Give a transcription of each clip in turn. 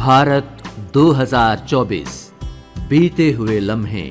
भारत 2024 बीते हुए लम्हे।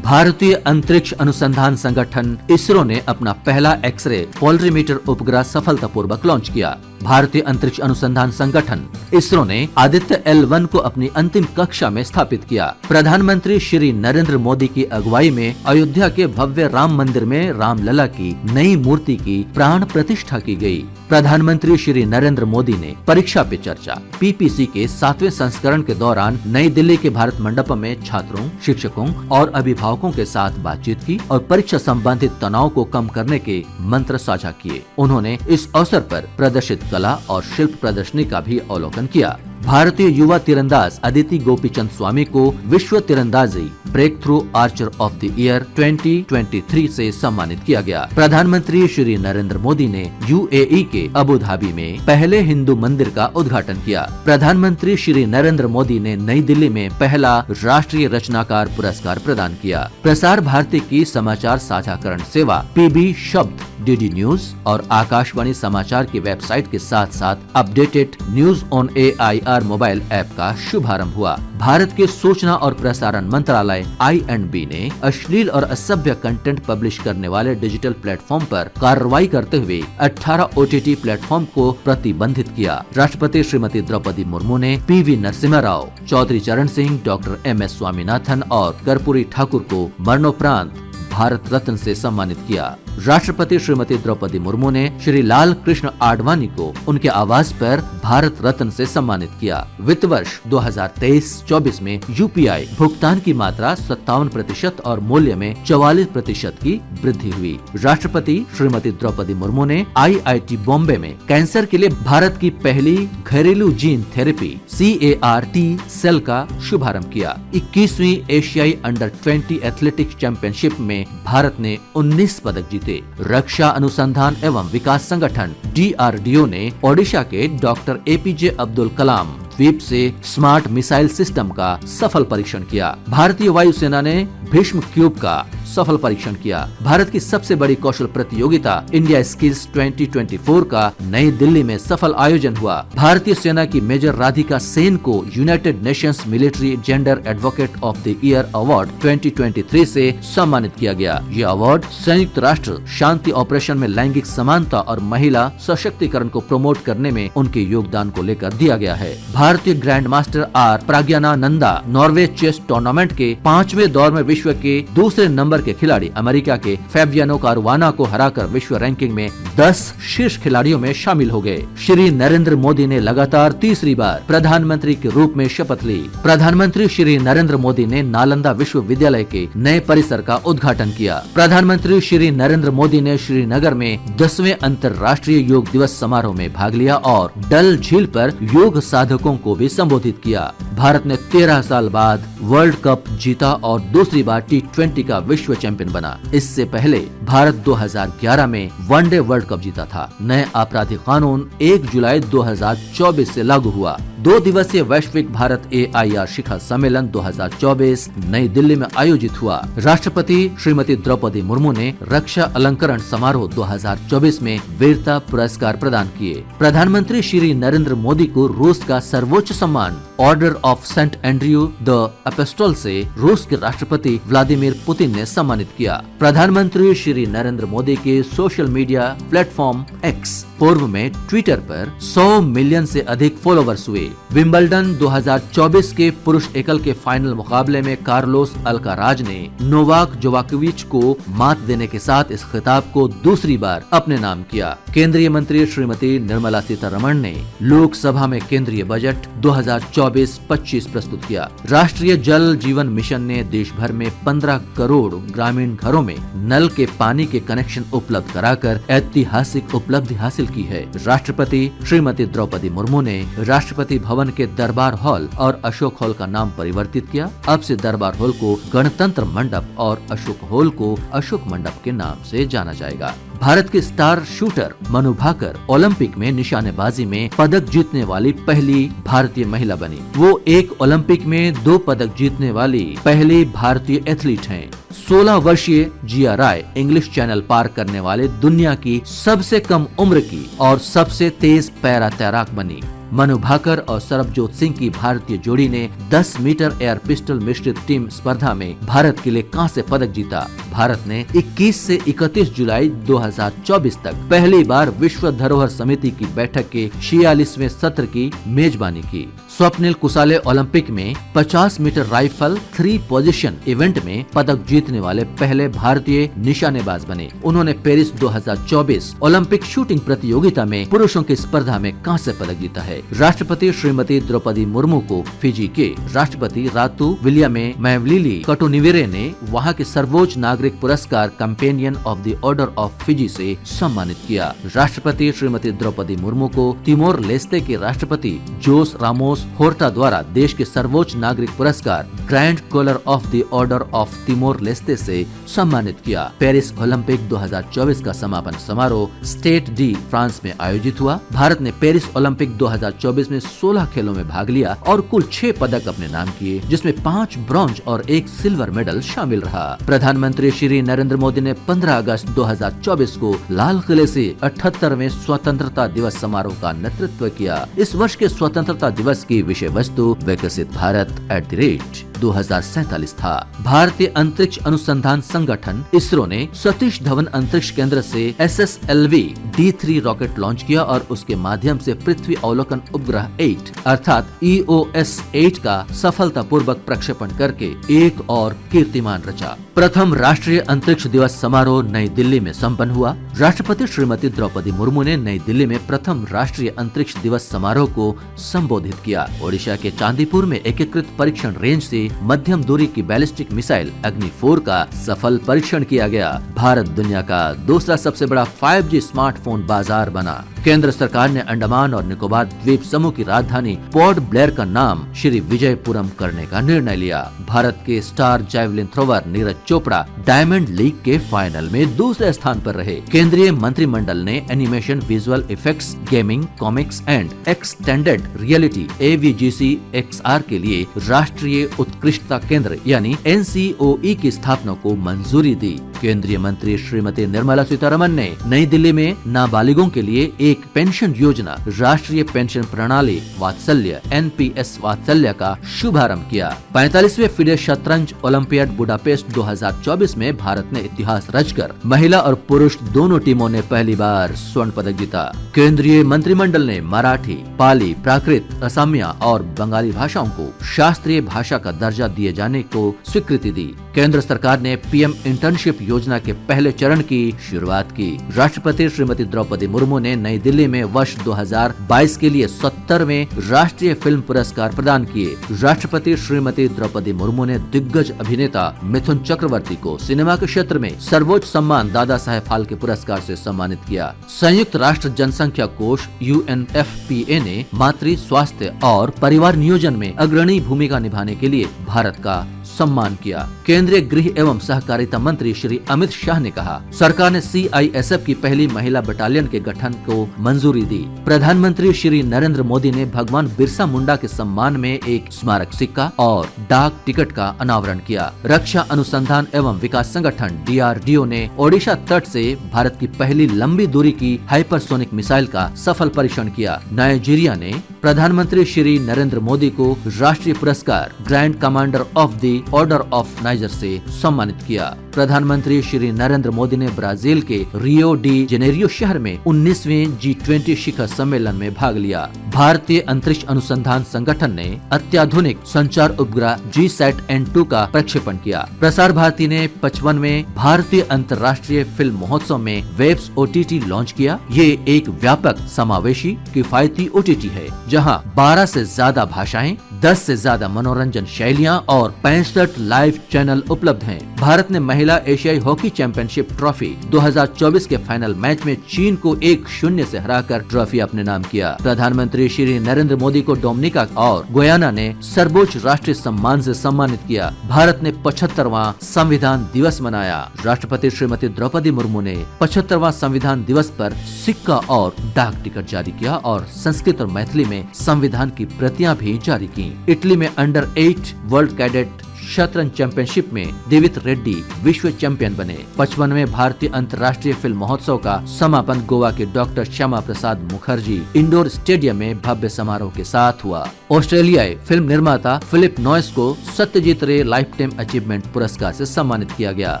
भारतीय अंतरिक्ष अनुसंधान संगठन इसरो ने अपना पहला एक्सरे पोलरीमीटर उपग्रह सफलतापूर्वक लॉन्च किया। भारतीय अंतरिक्ष अनुसंधान संगठन इसरो ने आदित्य L1 को अपनी अंतिम कक्षा में स्थापित किया। प्रधानमंत्री श्री नरेंद्र मोदी की अगुवाई में अयोध्या के भव्य राम मंदिर में रामलला की नई मूर्ति की प्राण प्रतिष्ठा की गई। प्रधानमंत्री श्री नरेंद्र मोदी ने परीक्षा पे चर्चा PPC के 7वें संस्करण के दौरान नई दिल्ली के भारत मंडपम में छात्रों, शिक्षकों और अभिभावकों के साथ बातचीत की और परीक्षा संबंधित तनाव को कम करने के मंत्र साझा किए। उन्होंने इस अवसर पर प्रदर्शित कला और शिल्प प्रदर्शनी का भी अवलोकन किया। भारतीय युवा तीरंदाज अदिति गोपीचंद स्वामी को विश्व तीरंदाजी breakthrough archer of the year 2023 से सम्मानित किया गया। प्रधानमंत्री श्री नरेंद्र मोदी ने UAE के अबू धाबी में पहले हिंदू मंदिर का उद्घाटन किया। प्रधानमंत्री श्री नरेंद्र मोदी ने नई दिल्ली में पहला राष्ट्रीय रचनाकार पुरस्कार प्रदान किया। प्रसार भारती की समाचार साझाकरण सेवा PB शब्द DD न्यूज और आकाशवाणी समाचार की वेबसाइट के साथ साथ updated news on AIR mobile app का शुभारंभ हुआ। भारत के सूचना और प्रसारण मंत्रालय INB ने अश्लील और असभ्य कंटेंट पब्लिश करने वाले डिजिटल प्लेटफॉर्म पर कार्रवाई करते हुए 18 OTT प्लेटफॉर्म को प्रतिबंधित किया। राष्ट्रपति श्रीमती द्रौपदी मुर्मू ने PV नरसिम्हा राव, चौधरी चरण सिंह, डॉक्टर MS स्वामीनाथन और कर्पूरी ठाकुर को मरणोपरांत भारत रत्न से सम्मानित किया। राष्ट्रपति श्रीमती द्रौपदी मुर्मू ने श्री लाल कृष्ण आडवाणी को उनके आवास पर भारत रत्न से सम्मानित किया। वित्त वर्ष 2023-24 में UPI भुगतान की मात्रा 57% और मूल्य में 44% की वृद्धि हुई। राष्ट्रपति श्रीमती द्रौपदी मुर्मू ने IIT बॉम्बे में कैंसर के लिए भारत की पहली घरेलू जीन थेरेपी CAR-T सेल का शुभारंभ किया। 21वीं एशियाई अंडर 20 एथलेटिक्स चैंपियनशिप में भारत ने 19 पदक जीते। रक्षा अनुसंधान एवं विकास संगठन DRDO ने ओडिशा के डॉक्टर APJ अब्दुल कलाम द्वीप से स्मार्ट मिसाइल सिस्टम का सफल परीक्षण किया। भारतीय वायुसेना ने भीष्म क्यूब का सफल परीक्षण किया। भारत की सबसे बड़ी कौशल प्रतियोगिता इंडिया स्किल्स 2024 का नई दिल्ली में सफल आयोजन हुआ। भारतीय सेना की मेजर राधिका सेन को United Nations military gender advocate of the year award 2023 से सम्मानित किया गया। ये अवार्ड संयुक्त राष्ट्र शांति ऑपरेशन में लैंगिक समानता और महिला सशक्तिकरण को प्रमोट करने में उनके योगदान को लेकर दिया गया है। भारतीय grand master R Praggnanandhaa Norway chess tournament के 5वें दौर में विश्व के दूसरे नंबर के खिलाड़ी अमेरिका के फैबियानो कारुआना को हराकर विश्व रैंकिंग में 10 शीर्ष खिलाड़ियों में शामिल हो गए। श्री नरेंद्र मोदी ने लगातार तीसरी बार प्रधानमंत्री के रूप में शपथ ली। प्रधानमंत्री श्री नरेंद्र मोदी ने नालंदा विश्वविद्यालय के नए परिसर का उद्घाटन किया। प्रधानमंत्री श्री नरेंद्र मोदी ने श्रीनगर में 10वें अंतर्राष्ट्रीय योग दिवस समारोह में भाग लिया और डल झील पर योग साधकों को भी संबोधित किया। भारत ने 13 साल बाद वर्ल्ड कप जीता और दूसरी बार T20 का विश्व चैंपियन बना। इससे पहले भारत 2011 में वनडे वर्ल्ड कप जीता था। नए आपराधिक कानून 1 जुलाई 2024 से लागू हुआ। 2 दिवसीय वैश्विक भारत AIR शिखर सम्मेलन 2024 नई दिल्ली में आयोजित हुआ। राष्ट्रपति श्रीमती द्रौपदी मुर्मू ने रक्षा अलंकरण समारोह 2024 में वीरता पुरस्कार प्रदान किए। प्रधानमंत्री श्री नरेंद्र मोदी को रूस का सर्वोच्च सम्मान Order of Saint Andrew the Apostle से रूस के राष्ट्रपति व्लादिमीर पुतिन ने सम्मानित किया। प्रधानमंत्री श्री नरेंद्र मोदी के सोशल मीडिया प्लेटफॉर्म X पूर्व में ट्विटर पर 100 मिलियन से अधिक फॉलोवर्स हुए। विंबलडन 2024 के पुरुष एकल के फाइनल मुकाबले में कार्लोस अल्काराज ने नोवाक जोकोविच को मात देने के साथ इस खिताब को दूसरी बार अपने नाम किया। केंद्रीय मंत्री श्रीमती निर्मला सीतारमण ने लोकसभा में केंद्रीय बजट 2024-25 प्रस्तुत किया। राष्ट्रीय जल जीवन मिशन ने देश भर में 15 करोड़ ग्रामीण घरों में नल के पानी के कनेक्शन उपलब्ध कराकर ऐतिहासिक उपलब्धि हासिल की है। राष्ट्रपति श्रीमती द्रौपदी मुर्मू ने राष्ट्रपति भवन के दरबार हॉल और अशोक हॉल का नाम परिवर्तित किया। अब से दरबार हॉल को गणतंत्र मंडप और अशोक हॉल को अशोक मंडप के नाम से जाना जाएगा। भारत के star shooter Manu Bhaker Olympic में निशानेबाजी में पदक जीतने वाली पहली भारतीय महिला बनी। वो एक ओलंपिक में 2 पदक जीतने वाली पहली भारतीय एथलीट हैं। 16 वर्षीय जिया राय इंग्लिश चैनल पार करने वाले दुनिया की सबसे कम उम्र की और सबसे तेज पैरा तैराक बनी। मनु भाकर और सरबजोत सिंह की भारतीय जोड़ी ने 10 मीटर एयर पिस्टल मिश्रित टीम स्पर्धा में भारत के लिए कांस्य पदक जीता। भारत ने 21 से 31 जुलाई 2024 तक पहली बार विश्व धरोहर समिति की बैठक के 46वें सत्र की मेजबानी की। स्वप्निल कुसाले ओलंपिक में 50 मीटर राइफल 3 पोजीशन इवेंट में पदक जीतने वाले पहले भारतीय निशानेबाज बने। उन्होंने पेरिस 2024 ओलंपिक शूटिंग प्रतियोगिता में पुरुषों की स्पर्धा में कांस्य पदक जीता है। राष्ट्रपति श्रीमती द्रौपदी मुर्मू को फिजी के राष्ट्रपति रातू विलियमे मैवलिली कटोनिवेरे ने वहां के सर्वोच्च नागरिक पुरस्कार companion of the Order of Fiji से सम्मानित किया। राष्ट्रपति श्रीमती द्रौपदी मुर्मू को तिमोर लेस्ते के राष्ट्रपति जोस रामोस होर्टा द्वारा देश के सर्वोच्च नागरिक पुरस्कार Grand Collar of the Order of Timor Leste से सम्मानित किया। पेरिस ओलंपिक 2024 का समापन समारोह स्टेड डी फ्रांस में आयोजित हुआ। भारत ने पेरिस ओलंपिक 2024 में 16 खेलों में भाग लिया और कुल 6 पदक अपने नाम किए, जिसमें 5 ब्रॉन्ज और 1 सिल्वर मेडल शामिल रहा। प्रधानमंत्री श्री नरेंद्र मोदी ने 15 अगस्त 2024 को लाल किले से 78वें स्वतंत्रता दिवस समारोह का नेतृत्व किया। इस वर्ष के स्वतंत्रता दिवस की विषय वस्तु विकसित भारत @2047 था। भारतीय अंतरिक्ष अनुसंधान संगठन इसरो ने सतीश धवन अंतरिक्ष केंद्र से SSLV D3 रॉकेट लॉन्च किया और उसके माध्यम से पृथ्वी अवलोकन उपग्रह 8 अर्थात EOS 8 का सफलतापूर्वक प्रक्षेपण करके एक और कीर्तिमान रचा। प्रथम राष्ट्रीय अंतरिक्ष दिवस समारोह नई दिल्ली में संपन्न हुआ। राष्ट्रपति श्रीमती द्रौपदी मुर्मू ने नई दिल्ली में प्रथम राष्ट्रीय अंतरिक्ष दिवस समारोह को संबोधित किया। ओडिशा के चांदीपुर में एकीकृत परीक्षण रेंज से मध्यम दूरी की बैलिस्टिक मिसाइल अग्नि 4 का सफल परीक्षण किया गया। भारत दुनिया का दूसरा सबसे बड़ा 5G स्मार्टफोन बाजार बना। केंद्र सरकार ने अंडमान और निकोबार द्वीप समूह की राजधानी पोर्ट ब्लेयर का नाम श्री विजयपुरम करने का निर्णय लिया। भारत के star javelin thrower Neeraj Chopra diamond league के फाइनल में दूसरे स्थान पर रहे। केंद्रीय मंत्रिमंडल ने animation, visual effects, gaming, comics and extended reality AVGC XR के लिए राष्ट्रीय उत्कृष्टता केंद्र यानी NCOE की स्थापना को मंजूरी दी। केंद्रीय मंत्री श्रीमती निर्मला सीतारमन ने नई दिल्ली में नाबालिगों के लिए एक पेंशन योजना राष्ट्रीय पेंशन प्रणाली वात्सल्य NPS वात्सल्य का शुभारंभ किया। 45वें फिडे शतरंज ओलंपियाड बुडापेस्ट 2024 में भारत ने इतिहास रचकर महिला और पुरुष दोनों टीमों ने पहली बार स्वर्ण पदक जीता। केंद्रीय मंत्रिमंडल ने मराठी, पाली, प्राकृत, असमिया और बंगाली भाषाओं को शास्त्रीय भाषा का दर्जा दिए जाने को स्वीकृति दी। केंद्र सरकार ने PM इंटर्नशिप योजना के पहले चरण की शुरुआत की। राष्ट्रपति श्रीमती द्रौपदी मुर्मू ने नई दिल्ली में वर्ष 2022 के लिए 70वें राष्ट्रीय फिल्म पुरस्कार प्रदान किए। राष्ट्रपति श्रीमती द्रौपदी मुर्मू ने दिग्गज अभिनेता मिथुन चक्रवर्ती को सिनेमा के क्षेत्र में सर्वोच्च सम्मान दादा साहेब फाल्के पुरस्कार से सम्मानित किया। संयुक्त राष्ट्र जनसंख्या कोष UNFPA ने मातृ स्वास्थ्य और परिवार नियोजन में अग्रणी भूमिका निभाने के लिए भारत का सम्मान किया। केंद्रीय गृह एवं सहकारिता मंत्री श्री अमित शाह ने कहा, सरकार ने CISF की पहली महिला बटालियन के गठन को मंजूरी दी। प्रधानमंत्री श्री नरेंद्र मोदी ने भगवान बिरसा मुंडा के सम्मान में एक स्मारक सिक्का और डाक टिकट का अनावरण किया। रक्षा अनुसंधान एवं विकास संगठन DRDO ने ओडिशा तट से भारत की पहली लंबी दूरी की हाइपरसोनिक मिसाइल का सफल परीक्षण किया। नाइजीरिया ने प्रधानमंत्री श्री नरेंद्र मोदी को राष्ट्रीय पुरस्कार grand commander of the Order of niger से सम्मानित किया। प्रधानमंत्री श्री नरेंद्र मोदी ने ब्राजील के रियो डी जेनेरियो शहर में 19वें G20 शिखर सम्मेलन में भाग लिया। भारतीय अंतरिक्ष अनुसंधान संगठन ने अत्याधुनिक संचार उपग्रह GSAT-N2 का प्रक्षेपण किया। प्रसार भारती ने 55वें भारतीय अंतर्राष्ट्रीय फिल्म महोत्सव में वेब्स OTT लॉन्च किया। ये एक व्यापक समावेशी किफायती OTT है, जहां 12 से ज्यादा भाषाएं, 10 से ज्यादा मनोरंजन शैलियां और 65 लाइव चैनल उपलब्ध हैं। भारत ने महिला एशियाई हॉकी चैंपियनशिप ट्रॉफी 2024 के फाइनल मैच में चीन को 1-0 से हराकर ट्रॉफी अपने नाम किया। प्रधानमंत्री श्री नरेंद्र मोदी को डोमिनिका और गुयाना ने सर्वोच्च राष्ट्रीय सम्मान से सम्मानित किया। भारत ने 75वां संविधान दिवस मनाया। राष्ट्रपति श्रीमती द्रौपदी मुर्मू ने 75वां संविधान दिवस पर सिक्का और डाक टिकट जारी किया और संस्कृत और मैथिली में संविधान की प्रतियां भी जारी की। इटली में अंडर 8 वर्ल्ड कैडेट शतरंज चैंपियनशिप में दिवित रेड्डी विश्व चैंपियन बने। 55वें भारतीय अंतर्राष्ट्रीय फिल्म महोत्सव का समापन गोवा के doctor Shyama Prasad Mukherjee indoor stadium में भव्य समारोह के साथ हुआ। ऑस्ट्रेलियाई फिल्म निर्माता फिलिप नॉइस को सत्यजीत रे लाइफ टाइम अचीवमेंट पुरस्कार से सम्मानित किया गया।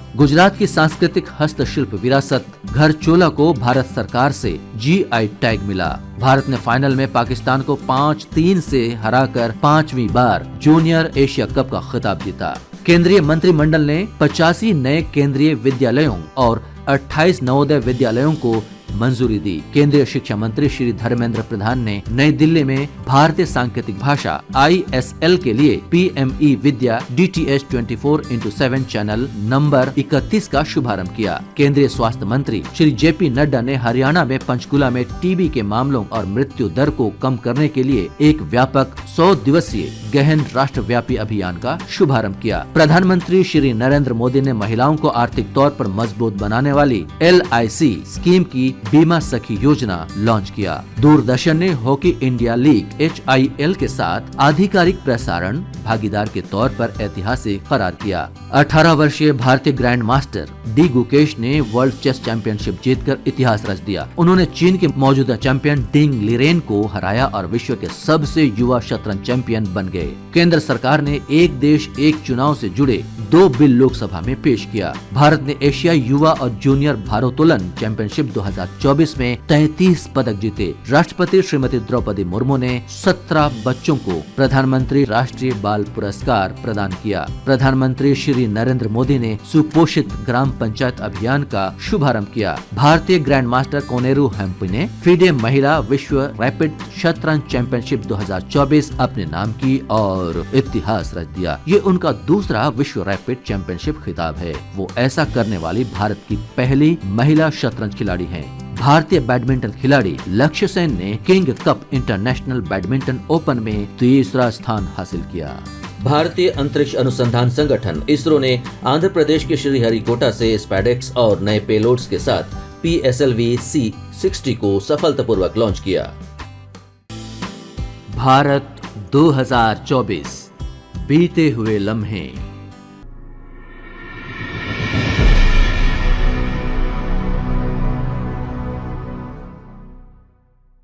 गुजरात की सांस्कृतिक हस्तशिल्प विरासत घर चोला को भारत सरकार से GI टैग मिला। भारत ने फाइनल में पाकिस्तान को 5-3 से हराकर 5वीं बार जूनियर एशिया कप का खिताब जीता। केंद्रीय मंत्रिमंडल ने 85 नए केंद्रीय विद्यालयों और 28 नवोदय विद्यालयों को मंजूरी दी। केंद्रीय शिक्षा मंत्री श्री धर्मेंद्र प्रधान ने नई दिल्ली में भारतीय सांकेतिक भाषा ISL के लिए PME विद्या DTH 24/7 चैनल नंबर 31 का शुभारंभ किया। केंद्रीय स्वास्थ्य मंत्री श्री JP नड्डा ने हरियाणा में पंचकुला में TB के मामलों और मृत्यु दर को कम करने के लिए एक व्यापक 100 दिवसीय गहन राष्ट्रव्यापी अभियान का शुभारंभ किया। प्रधानमंत्री श्री नरेंद्र मोदी ने महिलाओं को आर्थिक तौर पर मजबूत बनाने वाली LIC स्कीम की बीमा सखी योजना लॉन्च किया। दूरदर्शन ने हॉकी इंडिया लीग HIL के साथ आधिकारिक प्रसारण भागीदार के तौर पर ऐतिहासिक करार किया। 18 वर्षीय भारतीय ग्रैंड मास्टर डी गुकेश ने वर्ल्ड चेस चैंपियनशिप जीतकर इतिहास रच दिया। उन्होंने चीन के मौजूदा चैंपियन डिंग लिरेन को हराया और विश्व के सबसे युवा शतरंज चैंपियन बन गए। केंद्र सरकार ने एक देश एक चुनाव से जुड़े 2 बिल लोकसभा में पेश किया। भारत ने एशियाई युवा और जूनियर भारोत्तोलन चैंपियनशिप 2024 में 33 पदक जीते। राष्ट्रपति श्रीमती द्रौपदी मुर्मू ने 17 बच्चों को प्रधानमंत्री राष्ट्रीय बाल पुरस्कार प्रदान किया। प्रधानमंत्री श्री नरेंद्र मोदी ने सुपोषित ग्राम पंचायत अभियान का शुभारंभ किया। भारतीय ग्रैंड मास्टर कोनेरू हेम्पी ने FIDE महिला विश्व रैपिड शतरंज चैंपियनशिप 2024 अपने नाम की और इतिहास रच दिया। ये उनका दूसरा विश्व रैपिड चैंपियनशिप खिताब है। वो ऐसा करने वाली भारत की पहली महिला शतरंज खिलाड़ी हैं। भारतीय बैडमिंटन खिलाड़ी लक्ष्य सेन ने king cup international badminton open में तीसरा स्थान हासिल किया। भारतीय अंतरिक्ष अनुसंधान संगठन इसरो ने आंध्र प्रदेश के श्रीहरिकोटा से स्पैडेक्स और नए पेलोड्स के साथ PSLV C60 को सफलतापूर्वक लॉन्च किया। भारत 2024 बीते हुए लम्हे।